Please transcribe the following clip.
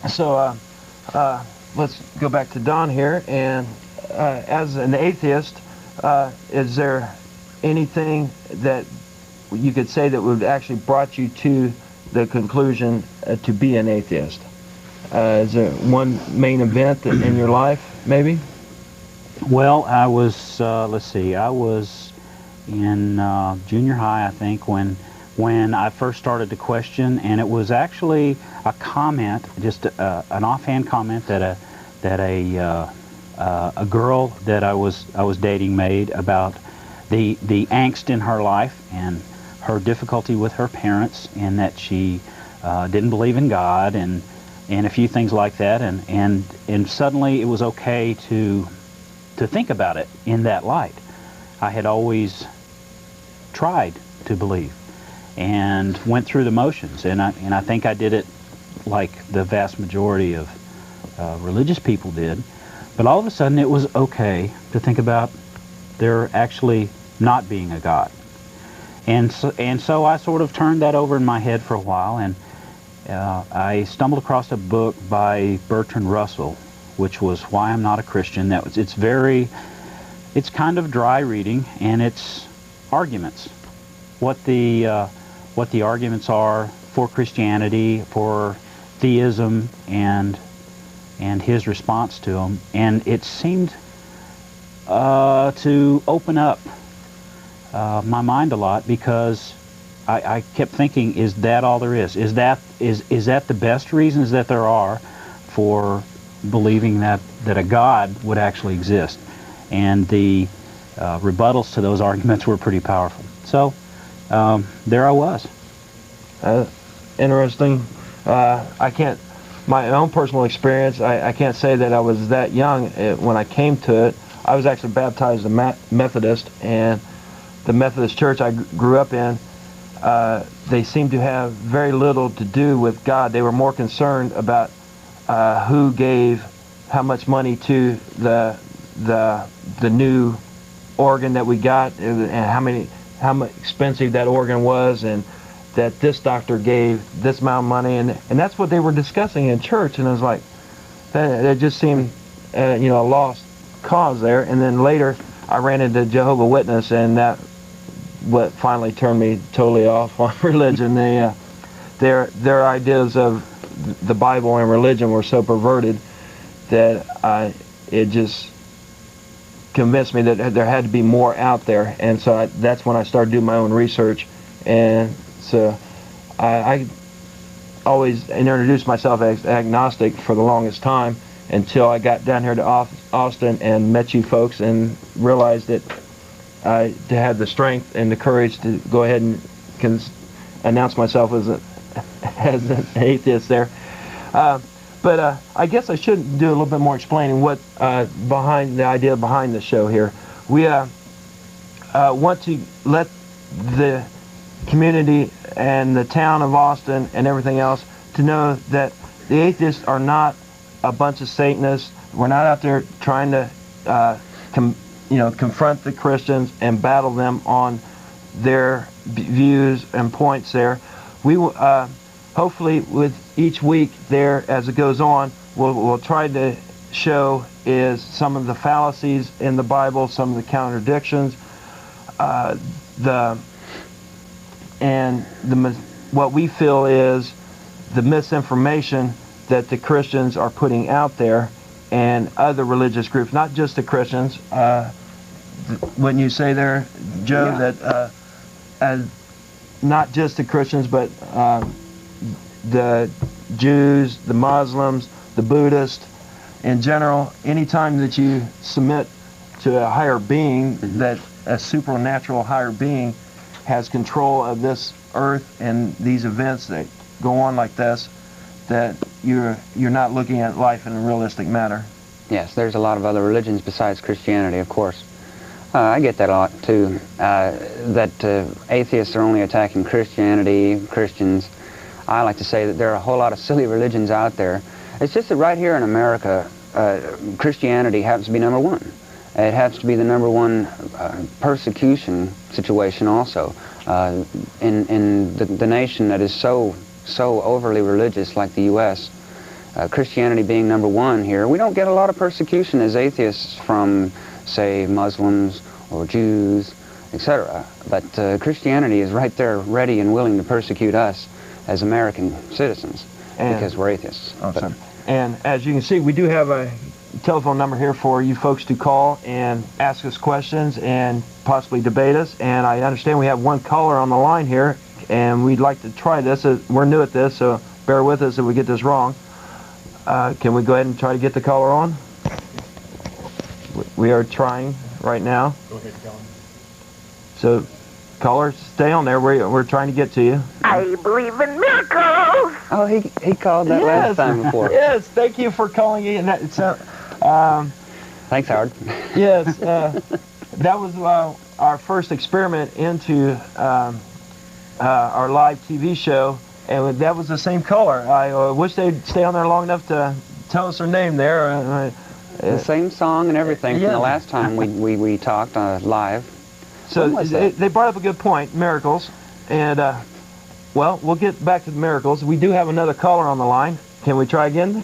So let's go back to Don here. And as an atheist, is there anything that you could say that would actually brought you to the conclusion to be an atheist? Is there one main event in your life, maybe? Well, I was, let's see, I was in junior high, I think, when I first started to question, and it was actually a comment, just an offhand comment that a girl that I was dating made about the angst in her life and her difficulty with her parents, and that she didn't believe in God, and a few things like that, and suddenly it was okay to think about it in that light. I had always tried to believe and went through the motions, and I think I did it like the vast majority of religious people did, but all of a sudden it was okay to think about there actually not being a God. And so I sort of turned that over in my head for a while, and I stumbled across a book by Bertrand Russell, which was Why I'm Not a Christian. It's kind of dry reading, and it's arguments. What the arguments are for Christianity, for theism, and his response to them. And it seemed to open up my mind a lot, because I kept thinking, is that all there is? Is that the best reasons that there are for believing that a God would actually exist? And the rebuttals to those arguments were pretty powerful. So there I was. Interesting. I can't, my own personal experience, I can't say that I was that young when I came to it. I was actually baptized a Methodist, and the Methodist church I grew up in, they seemed to have very little to do with God. They were more concerned about who gave how much money to the new organ that we got, and how much expensive that organ was, and that this doctor gave this amount of money, and that's what they were discussing in church. And I was like, that just seemed a lost cause there. And then later I ran into Jehovah's Witness, and that what finally turned me totally off on religion. Their ideas of the Bible and religion were so perverted that it just convinced me that there had to be more out there. And so that's when I started doing my own research. And so I always introduced myself as agnostic for the longest time, until I got down here to Austin and met you folks, and realized that to have the strength and the courage to go ahead and announce myself as an atheist there. But I guess I should do a little bit more explaining what behind the idea behind the show here. We want to let the community and the town of Austin and everything else to know that the atheists are not a bunch of Satanists. We're not out there trying to confront the Christians and battle them on their views and points there. We hopefully with each week there, as it goes on, we'll try to show is some of the fallacies in the Bible, some of the contradictions, what we feel is the misinformation that the Christians are putting out there, and other religious groups, not just the Christians. Wouldn't you say there, Joe, yeah, that not just the Christians, but the Jews, the Muslims, the Buddhists, in general, anytime that you submit to a higher being, that a supernatural higher being has control of this earth and these events that go on like this, that you're not looking at life in a realistic manner. Yes, there's a lot of other religions besides Christianity, of course. I get that a lot too, that atheists are only attacking Christianity, Christians. I like to say that there are a whole lot of silly religions out there. It's just that right here in America, Christianity happens to be number one. It happens to be the number one persecution situation also in the nation that is so so overly religious like the U.S., Christianity being number one here, we don't get a lot of persecution as atheists from, say, Muslims or Jews, etc. But Christianity is right there ready and willing to persecute us as American citizens because we're atheists. Awesome. And as you can see, we do have a telephone number here for you folks to call and ask us questions and possibly debate us. And I understand we have one caller on the line here, and we'd like to try this. We're new at this, so bear with us if we get this wrong. Can we go ahead and try to get the caller on? We are trying right now. Go ahead, John. So, caller, stay on there. We're trying to get to you. I believe in miracles. Oh, he called that last time before. Yes, thank you for calling in. Thanks, Howard. Yes, that was our first experiment into our live TV show, and that was the same caller. I wish they'd stay on there long enough to tell us her name there. The same song and everything from the last time we talked live. So they brought up a good point, miracles, and well, we'll get back to the miracles. We do have another caller on the line. Can we try again?